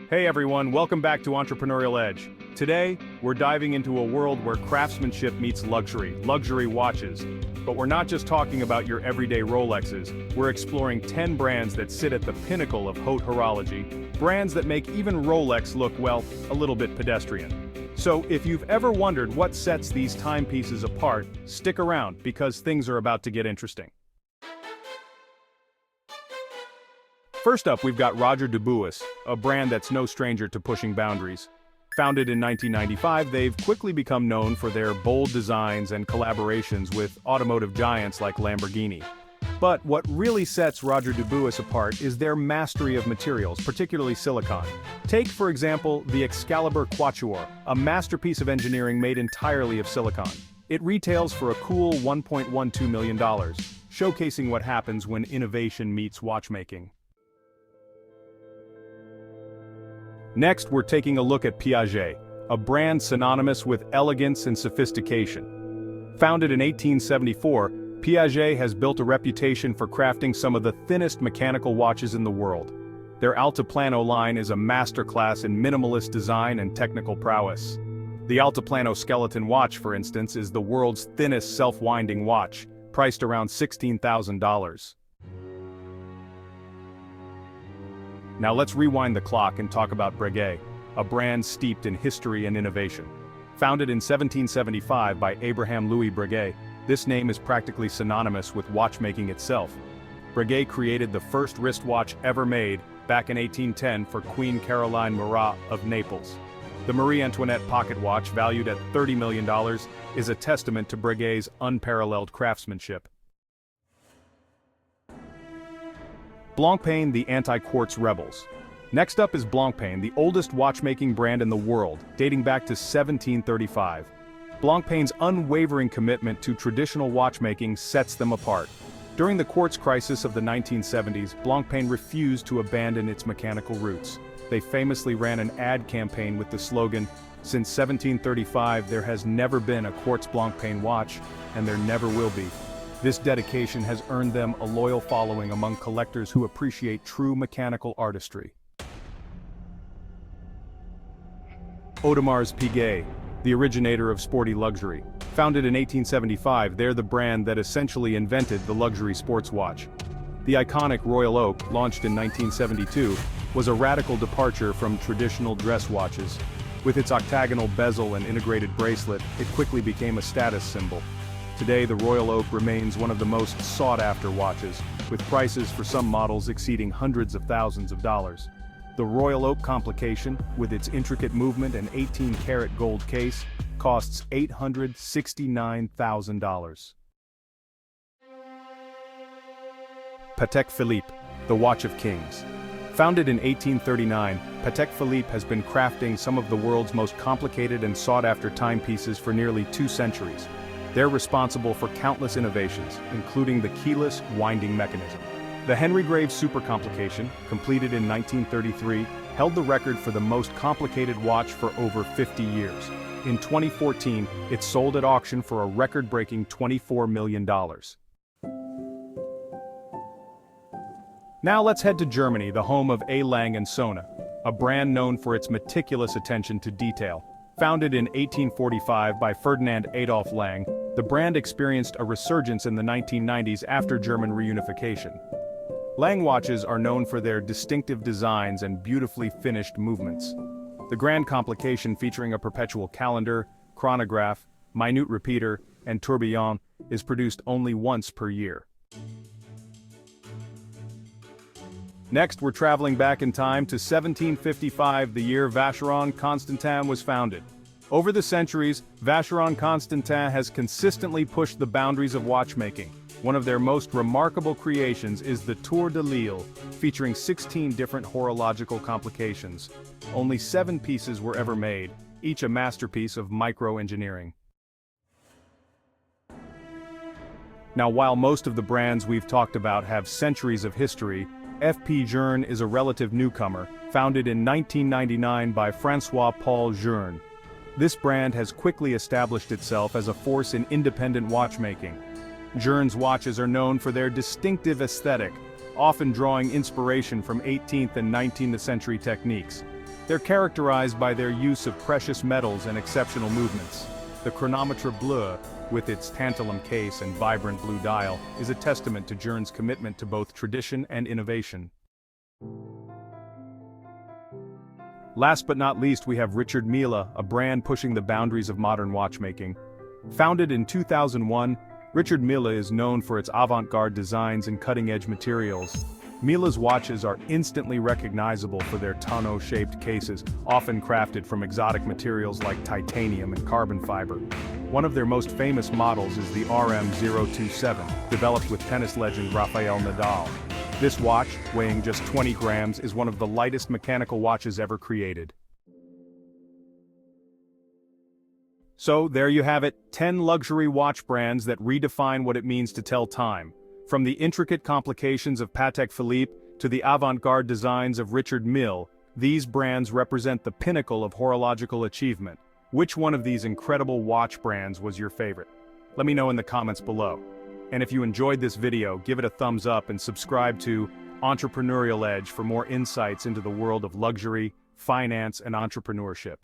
Hey everyone, welcome back to Entrepreneurial Edge. Today, we're diving into a world where craftsmanship meets luxury watches. But we're not just talking about your everyday Rolexes, we're exploring 10 brands that sit at the pinnacle of haute horology, brands that make even Rolex look, well, a little bit pedestrian. So if you've ever wondered what sets these timepieces apart, stick around because things are about to get interesting. First up, we've got Roger de Buis, a brand that's no stranger to pushing boundaries. Founded in 1995, they've quickly become known for their bold designs and collaborations with automotive giants like Lamborghini. But what really sets Roger de Buis apart is their mastery of materials, particularly silicon. Take, for example, the Excalibur Quatuor, a masterpiece of engineering made entirely of silicon. It retails for a cool $1.12 million, showcasing what happens when innovation meets watchmaking. Next, we're taking a look at Piaget, a brand synonymous with elegance and sophistication. Founded in 1874, Piaget has built a reputation for crafting some of the thinnest mechanical watches in the world. Their Altiplano line is a masterclass in minimalist design and technical prowess. The Altiplano skeleton watch, for instance, is the world's thinnest self-winding watch, priced around $16,000. Now let's rewind the clock and talk about Breguet, a brand steeped in history and innovation. Founded in 1775 by Abraham Louis Breguet, this name is practically synonymous with watchmaking itself. Breguet created the first wristwatch ever made, back in 1810 for Queen Caroline Murat of Naples. The Marie Antoinette pocket watch, valued at $30 million, is a testament to Breguet's unparalleled craftsmanship. Blancpain, the Anti-Quartz Rebels. Next up is Blancpain, the oldest watchmaking brand in the world, dating back to 1735. Blancpain's unwavering commitment to traditional watchmaking sets them apart. During the quartz crisis of the 1970s, Blancpain refused to abandon its mechanical roots. They famously ran an ad campaign with the slogan, "Since 1735 there has never been a quartz Blancpain watch, and there never will be." This dedication has earned them a loyal following among collectors who appreciate true mechanical artistry. Audemars Piguet, the originator of sporty luxury. Founded in 1875, they're the brand that essentially invented the luxury sports watch. The iconic Royal Oak, launched in 1972, was a radical departure from traditional dress watches. With its octagonal bezel and integrated bracelet, it quickly became a status symbol. Today, the Royal Oak remains one of the most sought-after watches, with prices for some models exceeding hundreds of thousands of dollars. The Royal Oak complication, with its intricate movement and 18-karat gold case, costs $869,000. Patek Philippe, the Watch of Kings. Founded in 1839, Patek Philippe has been crafting some of the world's most complicated and sought-after timepieces for nearly 2 centuries. They're responsible for countless innovations, including the keyless winding mechanism. The Henry Grave Super Complication, completed in 1933, held the record for the most complicated watch for over 50 years. In 2014, it sold at auction for a record-breaking $24 million. Now let's head to Germany, the home of A. Lang & Söhne, a brand known for its meticulous attention to detail. Founded in 1845 by Ferdinand Adolf Lang, the brand experienced a resurgence in the 1990s after German reunification. Lang watches are known for their distinctive designs and beautifully finished movements. The Grand Complication, featuring a perpetual calendar, chronograph, minute repeater, and tourbillon, is produced only once per year. Next, we're traveling back in time to 1755, the year Vacheron Constantin was founded. Over the centuries, Vacheron Constantin has consistently pushed the boundaries of watchmaking. One of their most remarkable creations is the Tour de Lille, featuring 16 different horological complications. Only 7 pieces were ever made, each a masterpiece of micro-engineering. Now, while most of the brands we've talked about have centuries of history, F.P. Journe is a relative newcomer, founded in 1999 by François-Paul Journe. This brand has quickly established itself as a force in independent watchmaking. Journe's watches are known for their distinctive aesthetic, often drawing inspiration from 18th and 19th century techniques. They're characterized by their use of precious metals and exceptional movements. The chronometre bleu, with its tantalum case and vibrant blue dial, is a testament to Journe's commitment to both tradition and innovation. Last but not least, we have Richard Mille, a brand pushing the boundaries of modern watchmaking. Founded in 2001, Richard Mille is known for its avant-garde designs and cutting-edge materials. Mille's watches are instantly recognizable for their tonneau-shaped cases, often crafted from exotic materials like titanium and carbon fiber. One of their most famous models is the RM027, developed with tennis legend Rafael Nadal. This watch, weighing just 20 grams, is one of the lightest mechanical watches ever created. So, there you have it, 10 luxury watch brands that redefine what it means to tell time. From the intricate complications of Patek Philippe to the avant-garde designs of Richard Mille, these brands represent the pinnacle of horological achievement. Which one of these incredible watch brands was your favorite? Let me know in the comments below. And if you enjoyed this video, give it a thumbs up and subscribe to Entrepreneurial Edge for more insights into the world of luxury, finance, and entrepreneurship.